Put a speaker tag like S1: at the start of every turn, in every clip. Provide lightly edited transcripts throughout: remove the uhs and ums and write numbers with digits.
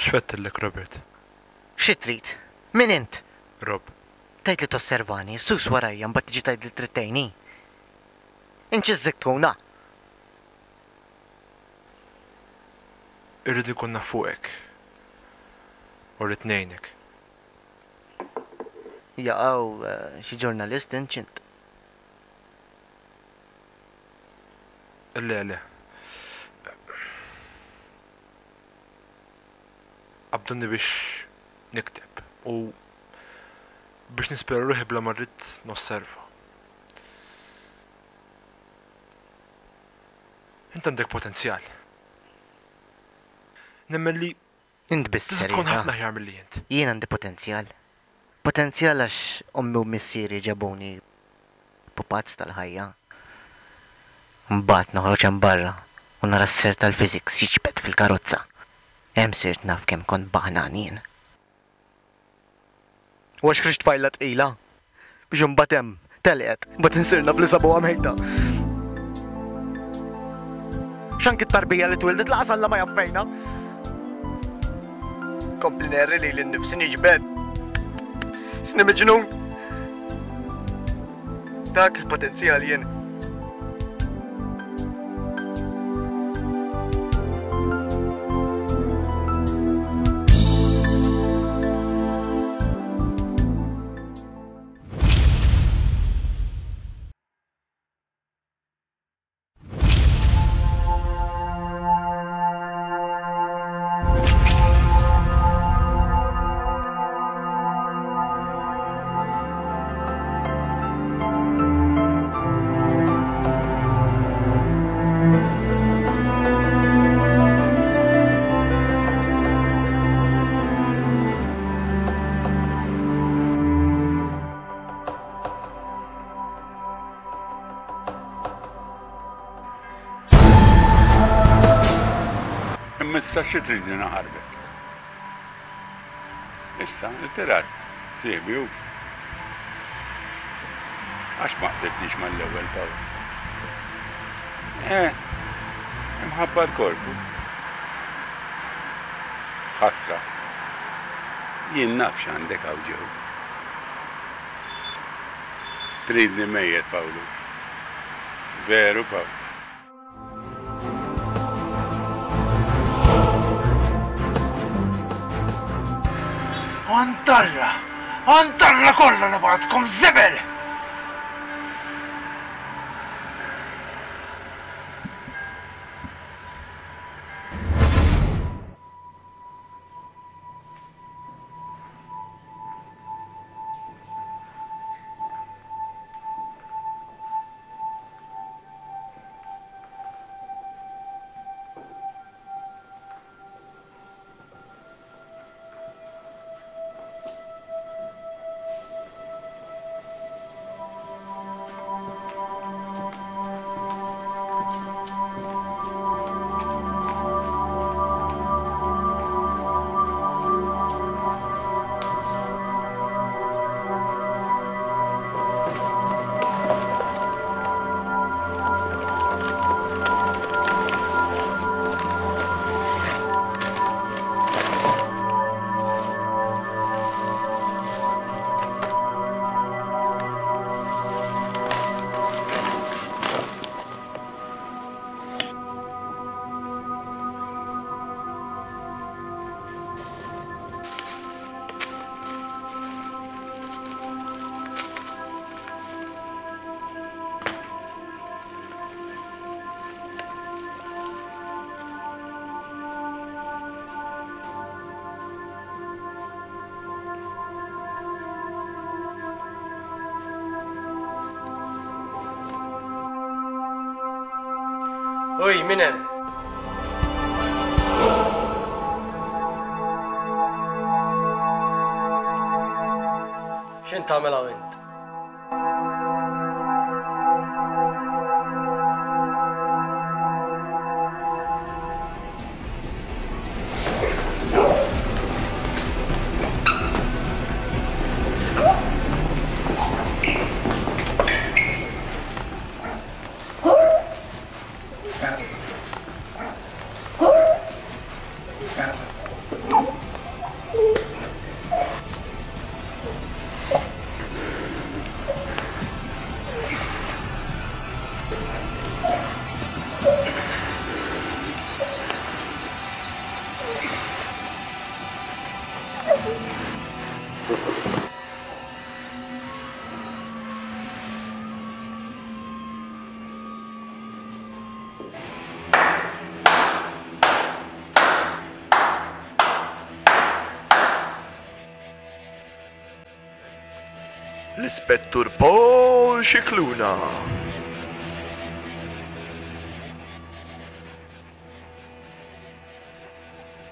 S1: X'fettillek, Robert?
S2: Xi trid? Min int?
S1: Rob,
S2: Tajt li tosservani, sus warajja mbagħad tiġi tajt li trittejni. Inċiżżek tkuna.
S1: irrid ikunna fuqek. U rrid ngħinek.
S2: Jaqgħu xi ġurnalist inċint.
S1: Le. Qabdunni biex nikteb u biex nispera ruħi bla marrit nosserva. Int għandek potenzjal. Nemmen li
S2: Int
S1: tista' tkun ħafna ħjar milli int.
S2: Jien għandi potenzjal. Potenzjal għax ommi u missieri ġabuni pupazz tal-ħajja. Mbagħad noħroġ hemm barra u nara s-ser tal-fiżiks jiġbed fil-karozza. Hemm sirt naf kemm kont baħnan jien. U għax krixt fajla tqila biex imbagħad hemm telqet, mbagħad insirna fl-isabuha mejta. X'anki t-tarbija li twildet laqas alla ma jaffejna. Kompli nerri li l-nifsi niġbed. Sni miġnun. Dak il-potenzjal jien.
S3: Issa xi trid naħarbek? Issa, il-tirat, sieħbi u. Għax ma qdiltix mal-ewwel Pawl. Imħabba l-korpu. Ħasra. Jien naf x'għandek hawn ġew. Tridni mejjed Pawlu. Veru Pawl. Antarra kollha nibgħatkom żebel!
S4: Uj, min hemm? X'int tagħmel hawn int?
S1: L-Ispettur Paul Xikluna.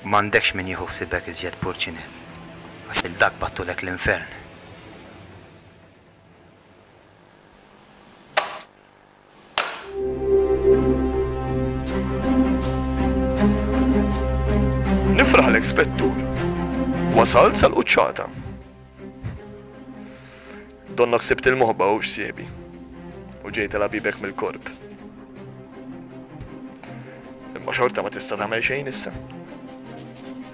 S5: M'għandekx min jieħu ħsiebek iżjed Purċini. Għax il-dak battulek l-infern.
S1: Nifraħlek, Spettur. Wasalt sal-quċċata. Donna ksibt il-moħba u x'siebi. U ġejt l-abibek mill-korb. Imma xorta ma tista' tagħmel xejn issa.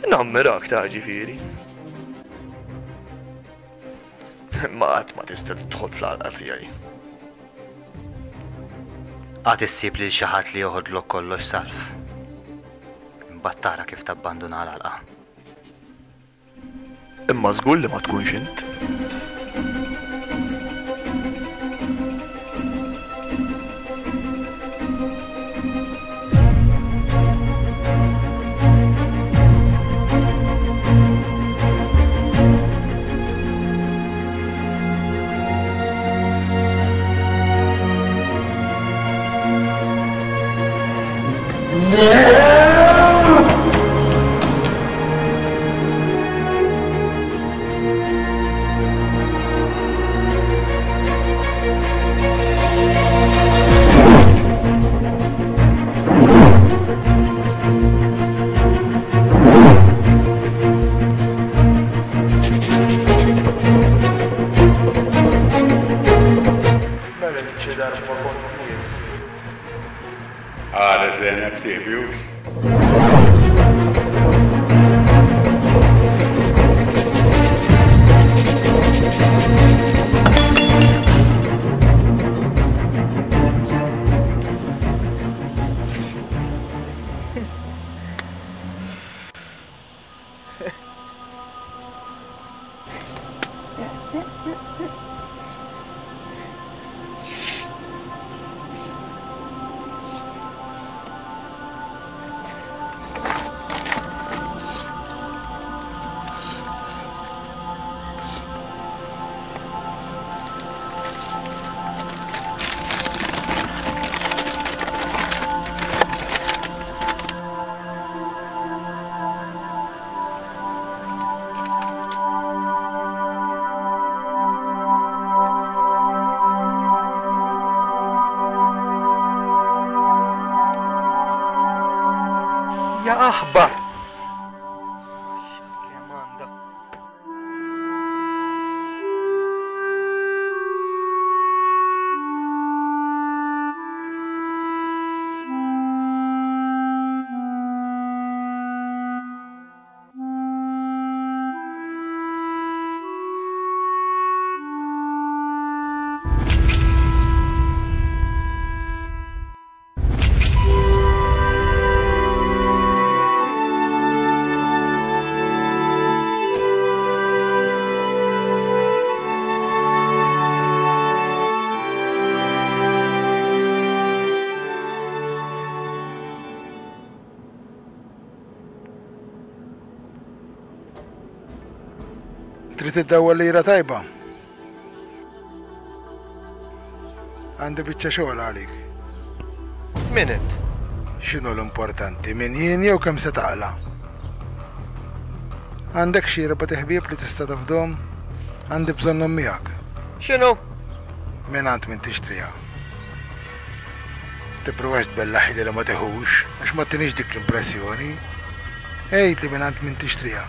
S1: Nammerak ta' ġifieri. Imma qatt ma tista' tidħol fl-għalqa tiegħi.
S5: Għad issib lil xi ħadd li joħodlok kollox salf. Imbagħad tara kif tabbanduna l-għalqa.
S1: Imma żgur li ma tkunx int.
S3: Għada Zeynep sibju.
S1: Ja aħbar!
S6: Trid iddawwa lira tajba. Għandi biċċa xogħol għalik.
S1: Min int?
S6: X'inhu l-importanti min jien jew kemm se taqla? Għandek xi raba ħbieb li tista' tafdhom? Għandi bżonnhom miegħek.
S4: X'inhu?
S6: Mingħand min tixtriha. Tippruvax tbellaħi li ma teħux għax ma tinix dik l-impressjoni. Ejt li mingħand min tixtriha.